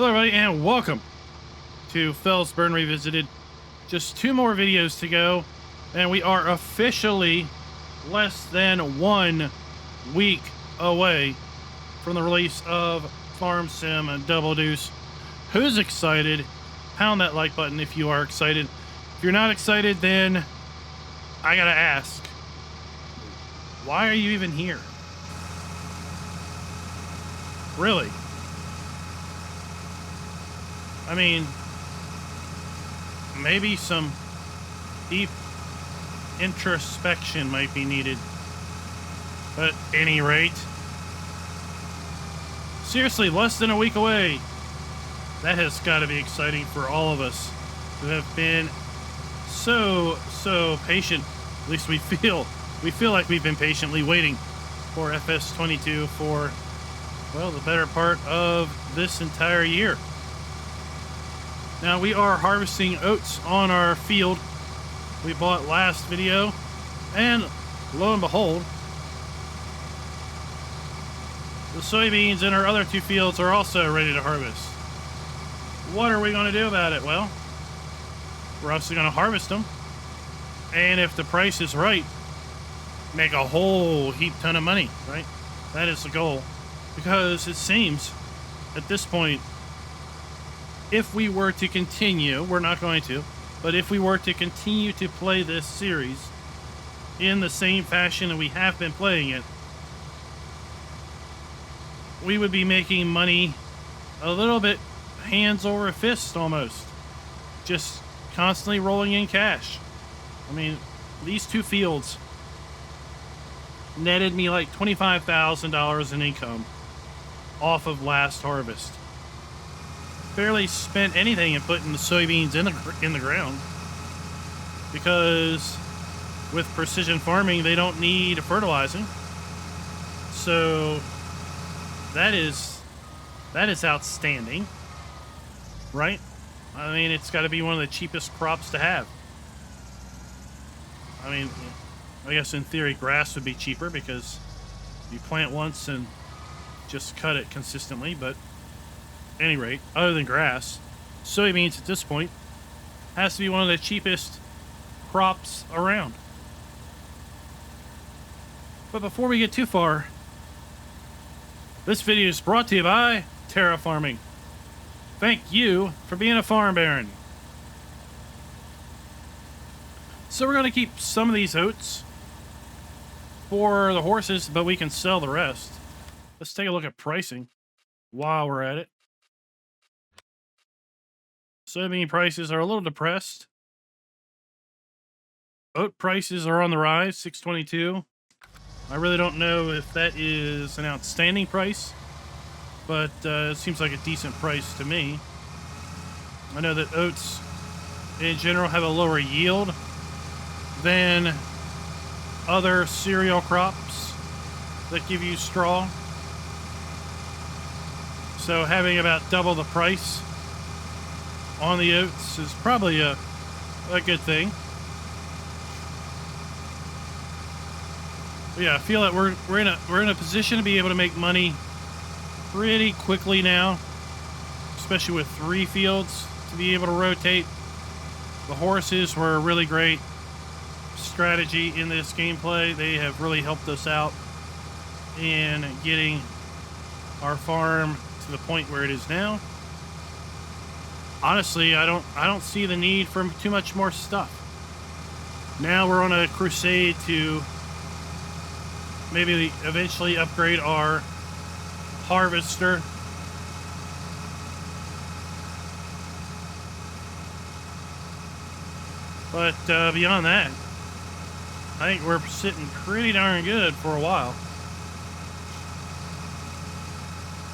Hello everybody and welcome to Felsbrunn Revisited. Just 2 more videos to go and we are officially less than 1 week away from the release of Farm Sim and Double Deuce. Who's excited? Pound that like button if you are excited. If you're not excited, then I gotta ask, why are you even here? Really? I mean, maybe some deep introspection might be needed. But at any rate, seriously, less than a week away. That has got to be exciting for all of us who have been so patient. At least we feel like we've been patiently waiting for FS22 for, well, the better part of this entire year. Now we are harvesting oats on our field we bought last video, and lo and behold, the soybeans in our other 2 fields are also ready to harvest. What are we going to do about it? Well, we're obviously going to harvest them, and if the price is right, make a whole heap ton of money, right? That is the goal, because it seems at this point, if we were to continue, we're not going to, but if we were to continue to play this series in the same fashion that we have been playing it, we would be making money a little bit hands over a fist almost. Just constantly rolling in cash. I mean, these 2 fields netted me like $25,000 in income off of last harvest. Barely spent anything in putting the soybeans in the ground, because with precision farming they don't need fertilizing. So that is outstanding, right? I mean, it's got to be one of the cheapest crops to have. I mean, I guess in theory grass would be cheaper because you plant once and just cut it consistently, but at any rate, other than grass, soybeans at this point has to be one of the cheapest crops around. But before we get too far, this video is brought to you by Terra Farming. Thank you for being a farm baron. So we're going to keep some of these oats for the horses, but we can sell the rest. Let's take a look at pricing while we're at it. Soybean prices are a little depressed. Oat prices are on the rise, $6.22. I really don't know if that is an outstanding price, but it seems like a decent price to me. I know that oats in general have a lower yield than other cereal crops that give you straw. So having about double the price on the oats is probably a good thing. But yeah, I feel that we're in a position to be able to make money pretty quickly now, especially with 3 fields to be able to rotate. The horses were a really great strategy in this gameplay. They have really helped us out in getting our farm to the point where it is now. Honestly, I don't see the need for too much more stuff. Now we're on a crusade to maybe eventually upgrade our harvester. But beyond that, I think we're sitting pretty darn good for a while.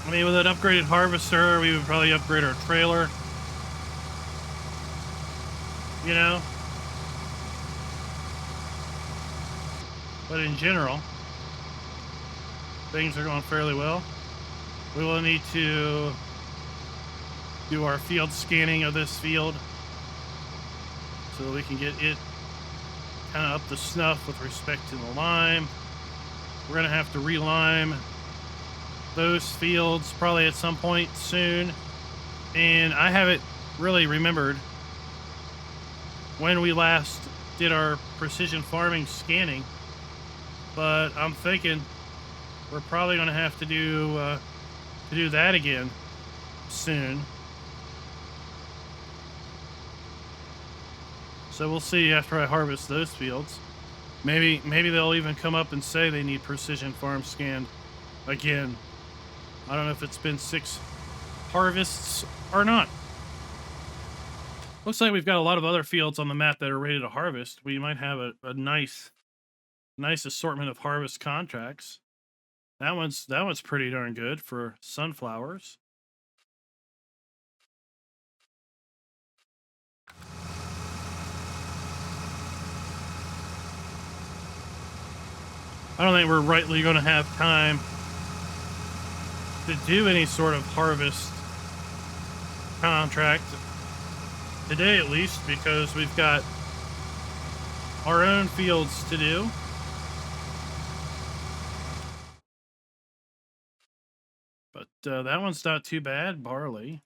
I mean, with an upgraded harvester, we would probably upgrade our trailer. You know? But in general, things are going fairly well. We will need to do our field scanning of this field so that we can get it kind of up to snuff with respect to the lime. We're going to have to relime those fields probably at some point soon. And I haven't really remembered when we last did our precision farming scanning, but I'm thinking we're probably going to have to do that again soon. So we'll see after I harvest those fields. Maybe they'll even come up and say they need precision farm scanned again. I don't know if it's been 6 harvests or not. Looks like we've got a lot of other fields on the map that are ready to harvest. We might have a nice assortment of harvest contracts. That one's pretty darn good for sunflowers. I don't think we're rightly going to have time to do any sort of harvest contract today, at least, because we've got our own fields to do. But that one's not too bad. Barley.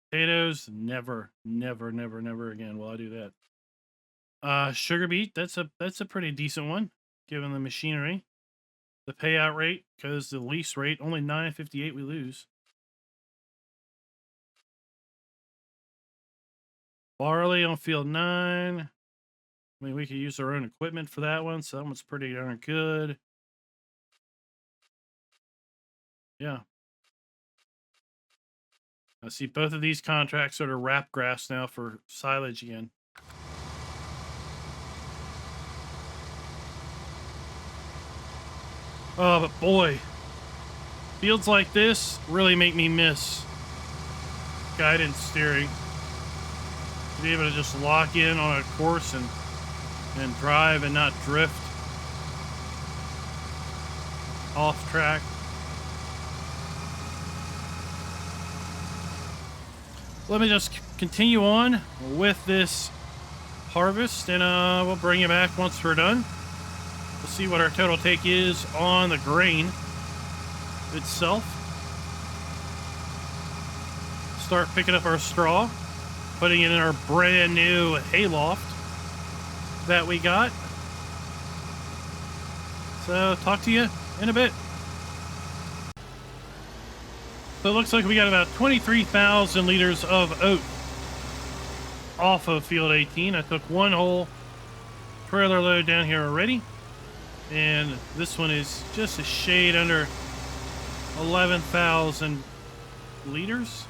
Potatoes, never again will I do that. Sugar beet, that's a pretty decent one, given the machinery. The payout rate, because the lease rate, only 9.58 we lose. Barley on field 9. I mean, we could use our own equipment for that one, so that one's pretty darn good. Yeah. I see both of these contracts are to wrap grass now for silage again. Oh, but boy, fields like this really make me miss guidance steering. To be able to just lock in on a course and drive and not drift off track. Let me just continue on with this harvest, and we'll bring you back once we're done. We'll see what our total take is on the grain itself. Start picking up our straw, putting it in our brand new hayloft that we got. So talk to you in a bit. So it looks like we got about 23,000 liters of oat off of field 18. I took one whole trailer load down here already. And this one is just a shade under 11,000 liters.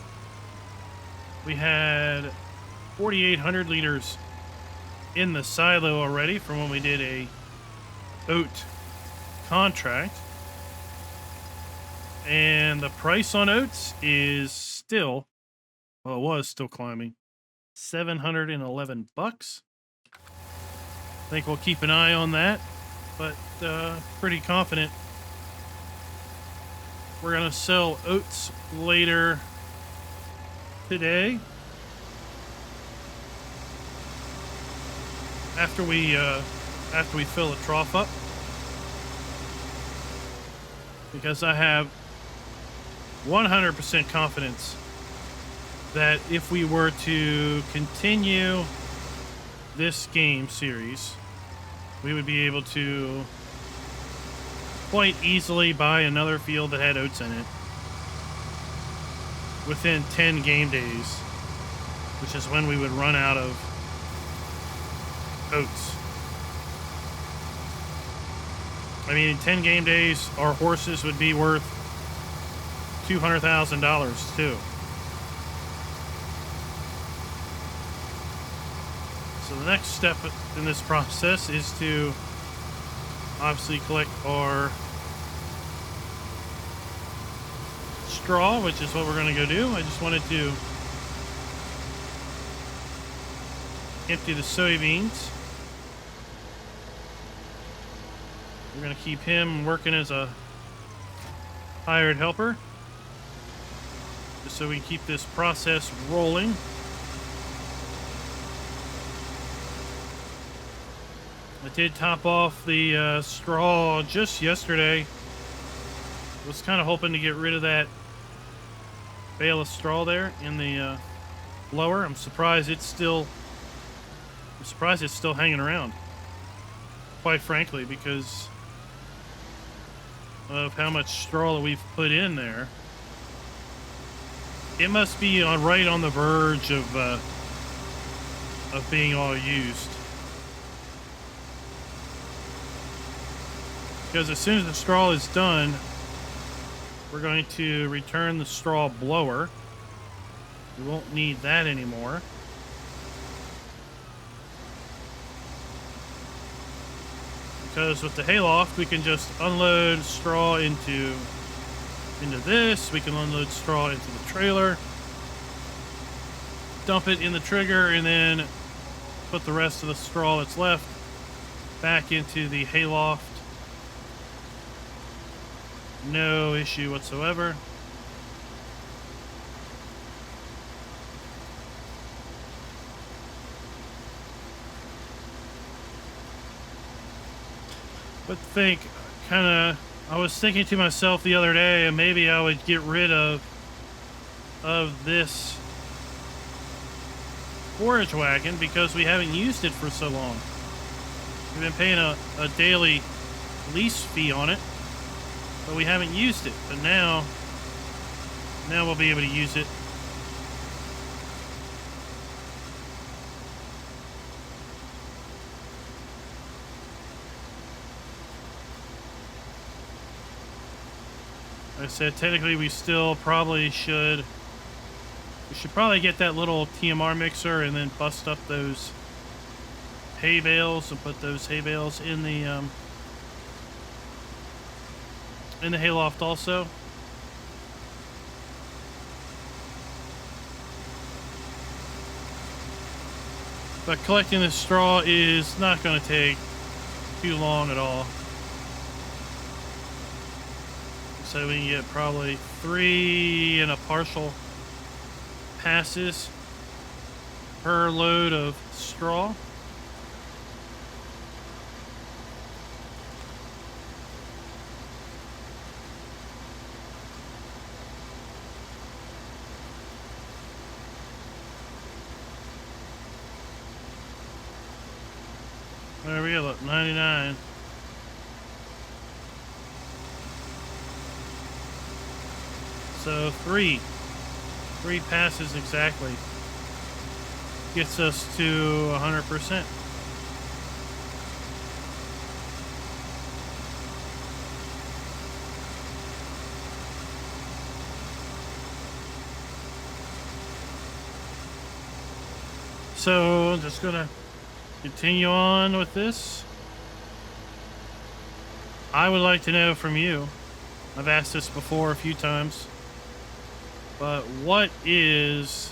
We had 4,800 liters in the silo already from when we did a oat contract. And the price on oats is still, well, it was still climbing, $711. I think we'll keep an eye on that, but pretty confident we're gonna sell oats later today after we fill the trough up, because I have 100% confidence that if we were to continue this game series, we would be able to quite easily buy another field that had oats in it within 10 game days, which is when we would run out of oats. I mean, in 10 game days, our horses would be worth $200,000 too. So the next step in this process is to obviously collect our straw, which is what we're going to go do. I just wanted to empty the soybeans. We're going to keep him working as a hired helper, just so we can keep this process rolling. I did top off the straw just yesterday. Was kind of hoping to get rid of that bale of straw there in the blower. I'm surprised it's still hanging around, quite frankly, because of how much straw that we've put in there. It must be right on the verge of being all used. Because as soon as the straw is done, we're going to return the straw blower. We won't need that anymore. Because with the hayloft, we can just unload straw into this. We can unload straw into the trailer, dump it in the trigger, and then put the rest of the straw that's left back into the hayloft. No issue whatsoever. But I was thinking to myself the other day, maybe I would get rid of this forage wagon because we haven't used it for so long. We've been paying a daily lease fee on it, but we haven't used it. But now we'll be able to use it. Like I said, technically we still probably should. We should probably get that little TMR mixer and then bust up those hay bales and put those hay bales in the hayloft also. But collecting this straw is not going to take too long at all. So we can get probably 3 and a partial passes per load of straw. There we go, look, 99. So three passes exactly gets us to 100%. So I'm just gonna continue on with this. I would like to know from you, I've asked this before a few times, but what is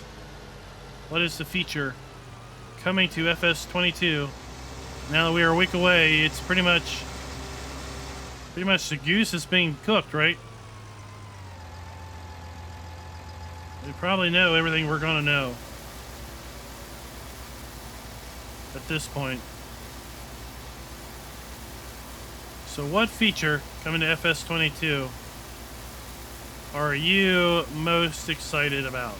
the feature coming to FS22 now that we are a week away? It's pretty much the goose is being cooked, right? We probably know everything we're gonna know at this point. So what feature coming to FS22 are you most excited about?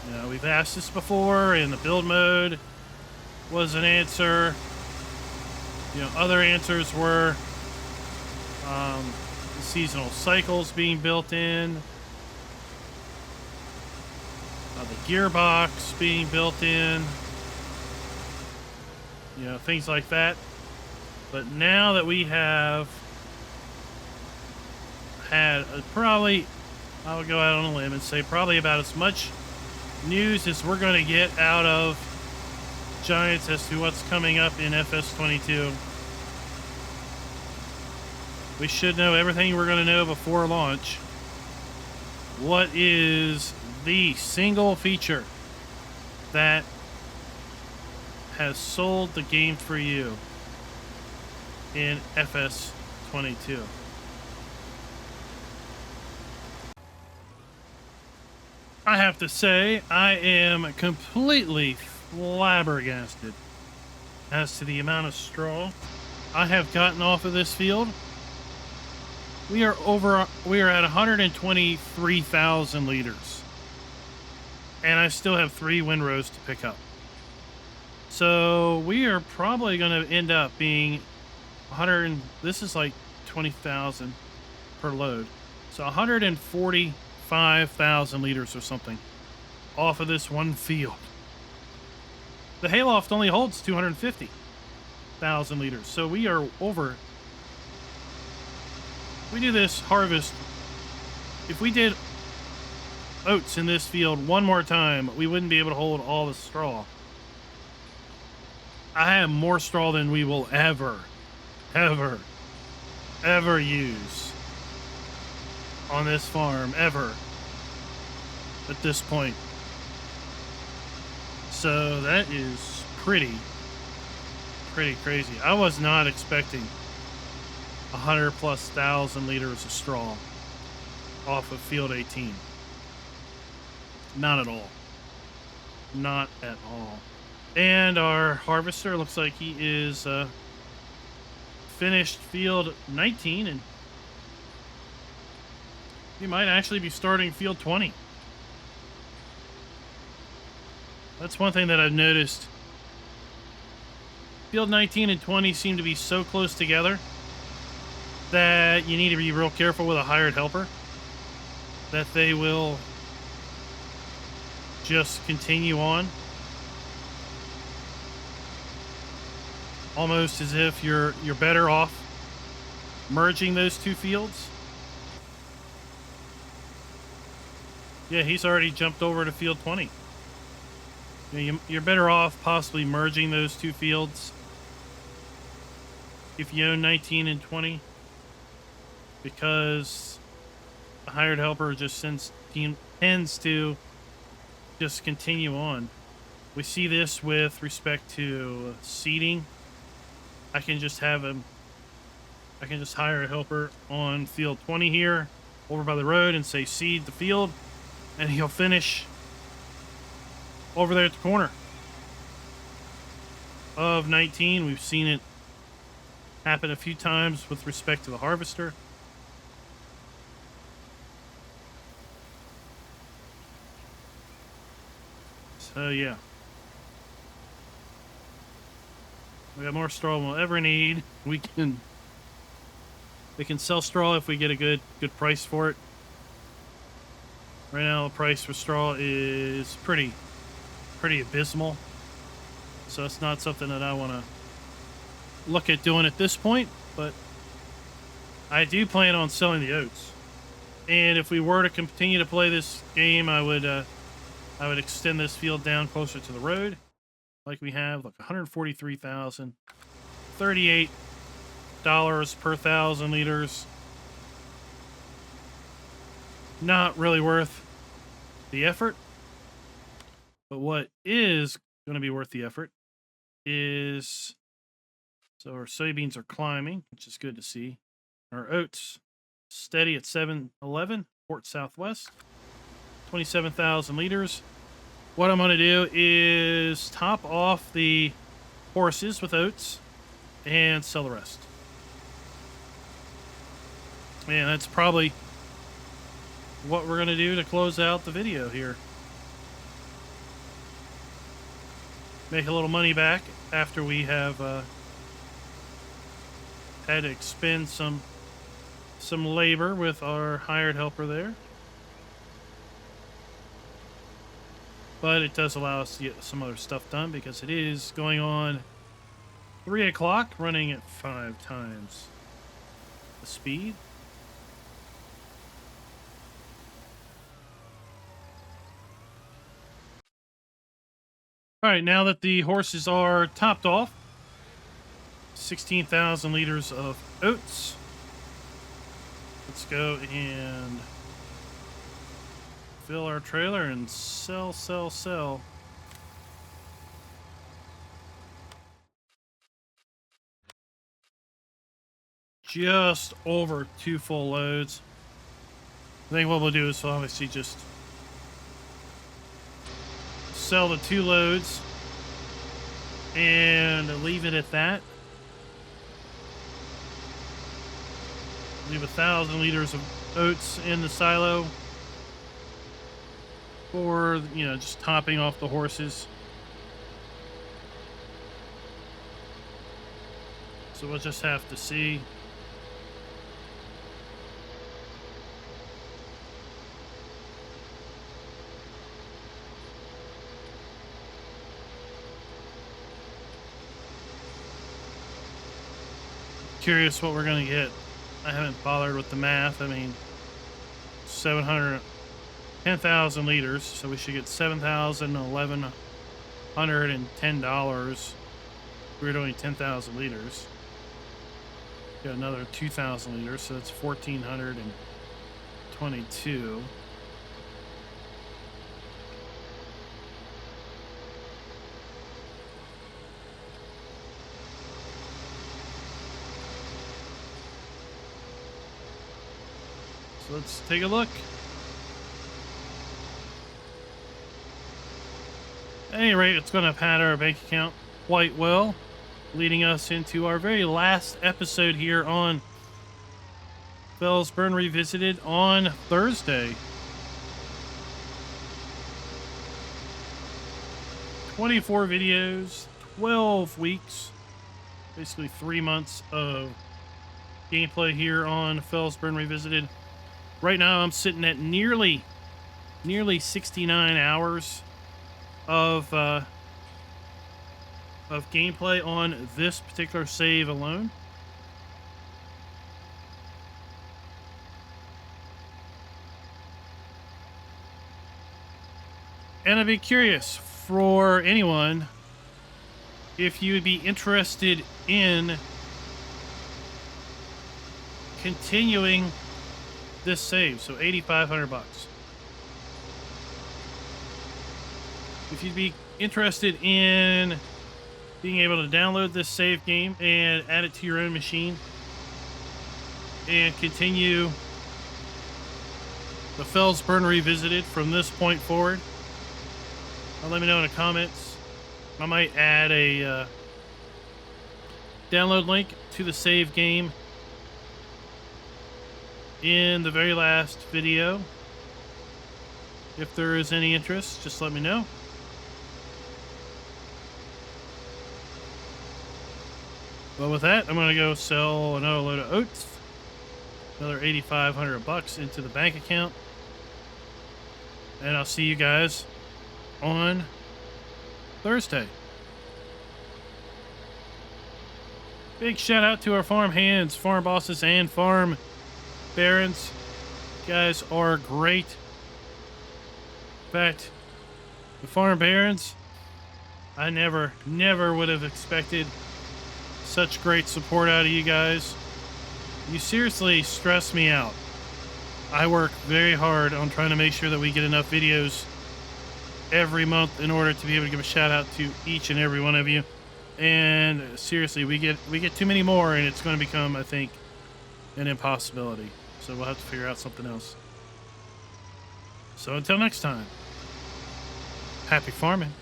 You know, we've asked this before, and the build mode was an answer. You know, other answers were the seasonal cycles being built in, the gearbox being built in, you know, things like that. But now that we have had probably, I would go out on a limb and say probably about as much news as we're going to get out of Giants as to what's coming up in FS22. We should know everything we're going to know before launch. What is the single feature that has sold the game for you in FS22? I have to say, I am completely flabbergasted as to the amount of straw I have gotten off of this field. We are at 123,000 liters. And I still have 3 windrows to pick up. So we are probably going to end up being 100. This is like 20,000 per load. So 145,000 liters or something off of this one field. The hayloft only holds 250,000 liters. So we are over. We do this harvest. If we did oats in this field one more time, we wouldn't be able to hold all the straw. I have more straw than we will ever use on this farm, ever, at this point. So that is pretty crazy. I was not expecting 100,000+ liters of straw off of field 18. Not at all. Not at all. And our harvester looks like he is finished field 19, and he might actually be starting field 20. That's one thing that I've noticed. Field 19 and 20 seem to be so close together that you need to be real careful with a hired helper, that they will just continue on almost as if you're better off merging those two fields. Yeah, he's already jumped over to field 20. You're better off possibly merging those two fields if you own 19 and 20, because a hired helper just tends to just continue on. We see this with respect to seeding. I can just hire a helper on field 20 here over by the road and say seed the field, and he'll finish over there at the corner of 19. We've seen it happen a few times with respect to the harvester. So yeah, we got more straw than we'll ever need. We can sell straw if we get a good price for it. Right now the price for straw is pretty abysmal, so it's not something that I want to look at doing at this point, but I do plan on selling the oats. And if we were to continue to play this game, I would extend this field down closer to the road, like we have, like 143,000, $38 per 1,000 liters. Not really worth the effort. But what is going to be worth the effort is, so our soybeans are climbing, which is good to see. Our oats steady at 711, Port Southwest, 27,000 liters. What I'm going to do is top off the horses with oats and sell the rest. And that's probably what we're going to do to close out the video here. Make a little money back after we have had to expend some labor with our hired helper there. But it does allow us to get some other stuff done, because it is going on 3 o'clock, running at 5 times the speed. All right, now that the horses are topped off, 16,000 liters of oats. Let's go and fill our trailer and sell. Just over 2 full loads. I think what we'll do is obviously just sell the 2 loads and leave it at that. Leave 1,000 liters of oats in the silo for, you know, just topping off the horses. So we'll just have to see. Curious what we're gonna get. I haven't bothered with the math. I mean, 10,000 liters, so we should get $7,110. We're doing 10,000 liters. Got another 2,000 liters, so that's 1,422. So let's take a look. At any rate, it's going to pad our bank account quite well, leading us into our very last episode here on Felsbrunn Revisited on Thursday. 24 videos, 12 weeks, basically 3 months of gameplay here on Felsbrunn Revisited. Right now, I'm sitting at nearly 69 hours of gameplay on this particular save alone. And I'd be curious for anyone if you would be interested in continuing this save. So 8,500 bucks. If you'd be interested in being able to download this save game and add it to your own machine and continue the Felsbrunn Revisited from this point forward, let me know in the comments. I might add a download link to the save game in the very last video. If there is any interest, just let me know. Well, with that, I'm going to go sell another load of oats, another 8,500 bucks into the bank account, and I'll see you guys on Thursday. Big shout out to our farm hands, farm bosses, and farm barons. You guys are great. In fact, the farm barons, I never would have expected such great support out of you guys. You seriously stress me out. I work very hard on trying to make sure that we get enough videos every month in order to be able to give a shout out to each and every one of you. And seriously, we get too many more, and it's going to become, I think, an impossibility. So we'll have to figure out something else. So until next time, happy farming.